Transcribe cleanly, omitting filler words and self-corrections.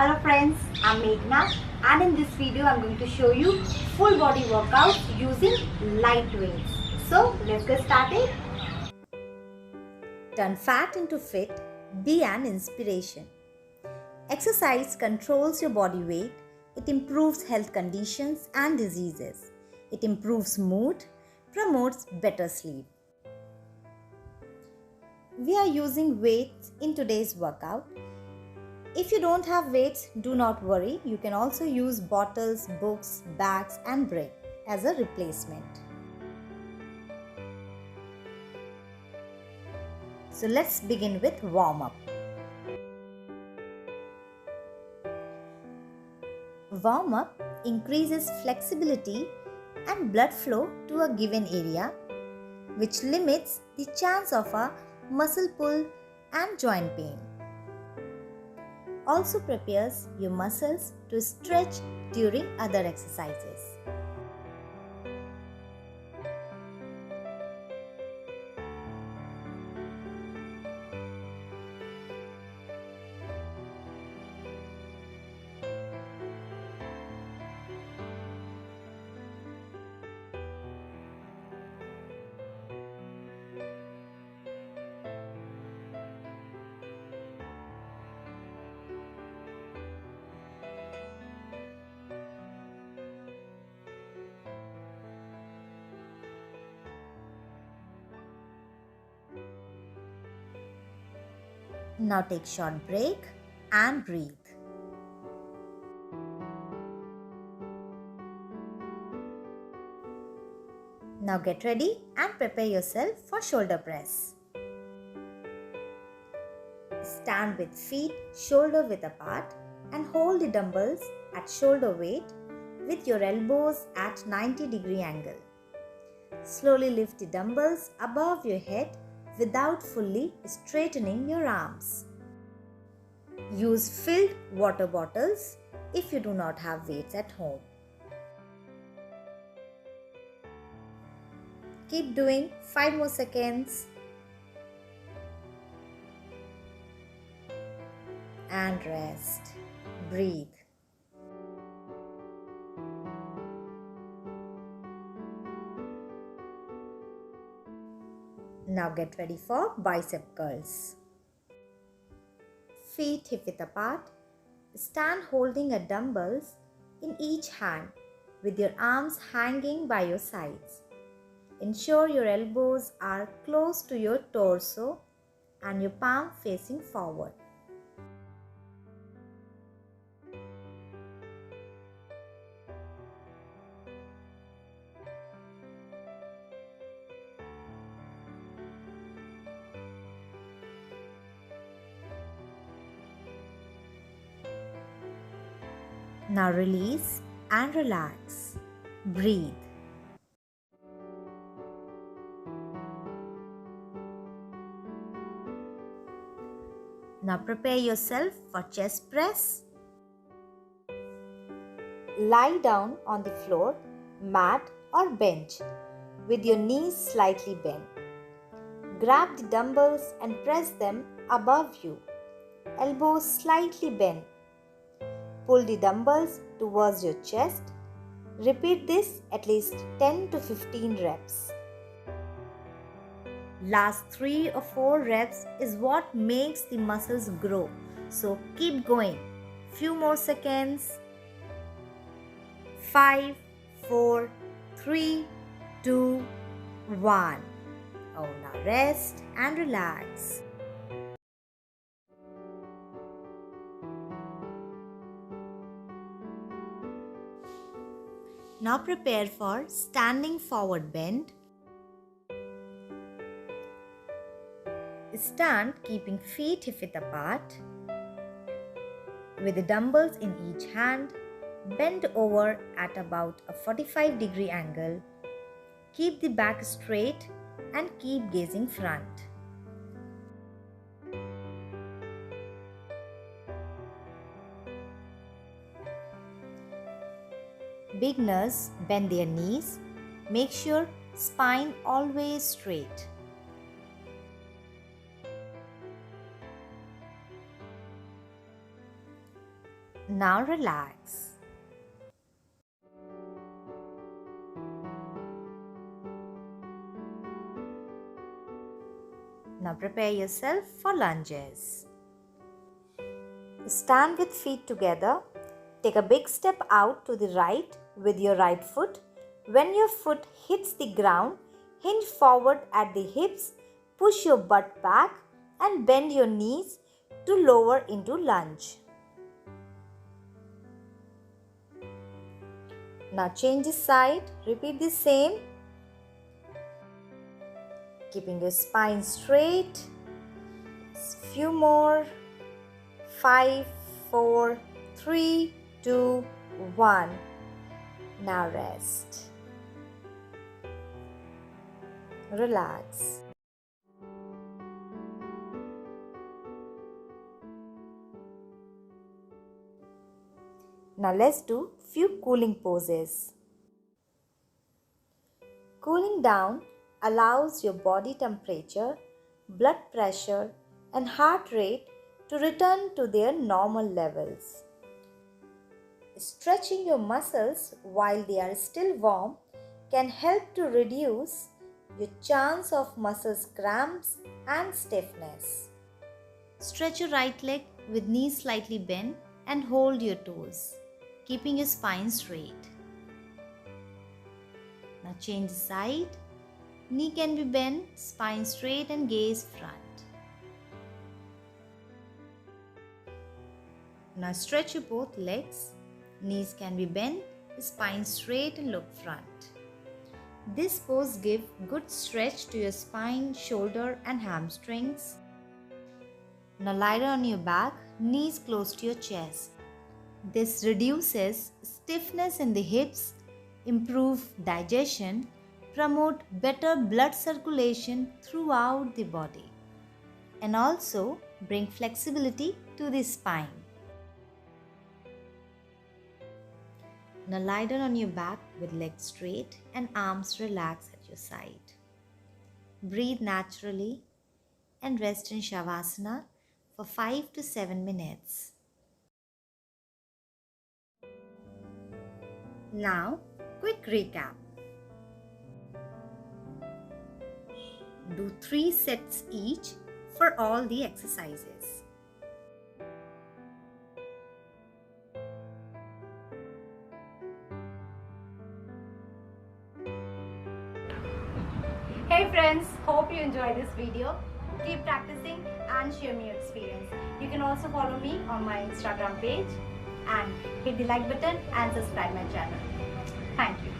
Hello friends, I'm Meghna and in this video I'm going to show you full body workouts using light weights. So let's get started. Turn fat into fit, be an inspiration. Exercise controls your body weight, it improves health conditions and diseases. It improves mood, promotes better sleep. We are using weights in today's workout. If you don't have weights, do not worry. You can also use bottles, books, bags and bread as a replacement. So let's begin with warm-up. Warm-up increases flexibility and blood flow to a given area, which limits the chance of a muscle pull and joint pain. Also prepares your muscles to stretch during other exercises. Now take short break and breathe. Now get ready and prepare yourself for shoulder press. Stand with feet shoulder width apart and hold the dumbbells at shoulder weight with your elbows at 90-degree angle. Slowly lift the dumbbells above your head without fully straightening your arms. Use filled water bottles if you do not have weights at home. Keep doing 5 more seconds. And rest. Breathe. Now get ready for bicep curls. Feet hip width apart. Stand holding a dumbbells in each hand with your arms hanging by your sides. Ensure your elbows are close to your torso and your palm facing forward. Now release and relax. Breathe. Now prepare yourself for chest press. Lie down on the floor, mat or bench with your knees slightly bent. Grab the dumbbells and press them above you. Elbows slightly bent. Pull the dumbbells towards your chest. Repeat this at least 10 to 15 reps. Last 3 or 4 reps is what makes the muscles grow. So keep going. Few more seconds. 5, 4, 3, 2, 1. Oh, now rest and relax. Now prepare for standing forward bend. Stand keeping feet hip width apart. With the dumbbells in each hand, bend over at about a 45-degree angle. Keep the back straight and keep gazing front. Beginners bend their knees. Make sure spine always straight. Now relax. Now prepare yourself for lunges. Stand with feet together. Take a big step out to the right with your right foot. When your foot hits the ground, hinge forward at the hips, push your butt back and bend your knees to lower into lunge. Now change the side. Repeat the same. Keeping your spine straight. Few more. 5, 4, 3, 2, 1. Now rest. Relax. Now let's do few cooling poses. Cooling down allows your body temperature, blood pressure and heart rate to return to their normal levels. Stretching your muscles while they are still warm can help to reduce your chance of muscle cramps and stiffness. Stretch your right leg with knees slightly bent and hold your toes, keeping your spine straight. Now change the side. Knee can be bent, spine straight and gaze front. Now stretch your both legs. Knees can be bent, spine straight and look front. This pose gives good stretch to your spine, shoulder and hamstrings. Now lie down on your back, knees close to your chest. This reduces stiffness in the hips, improve digestion, promote better blood circulation throughout the body, and also bring flexibility to the spine. Now lie down on your back with legs straight and arms relaxed at your side. Breathe naturally and rest in Shavasana for 5 to 7 minutes. Now, quick recap. Do 3 sets each for all the exercises. Hey friends, hope you enjoyed this video. Keep practicing and share me your experience. You can also follow me on my Instagram page and hit the like button and subscribe my channel. Thank you.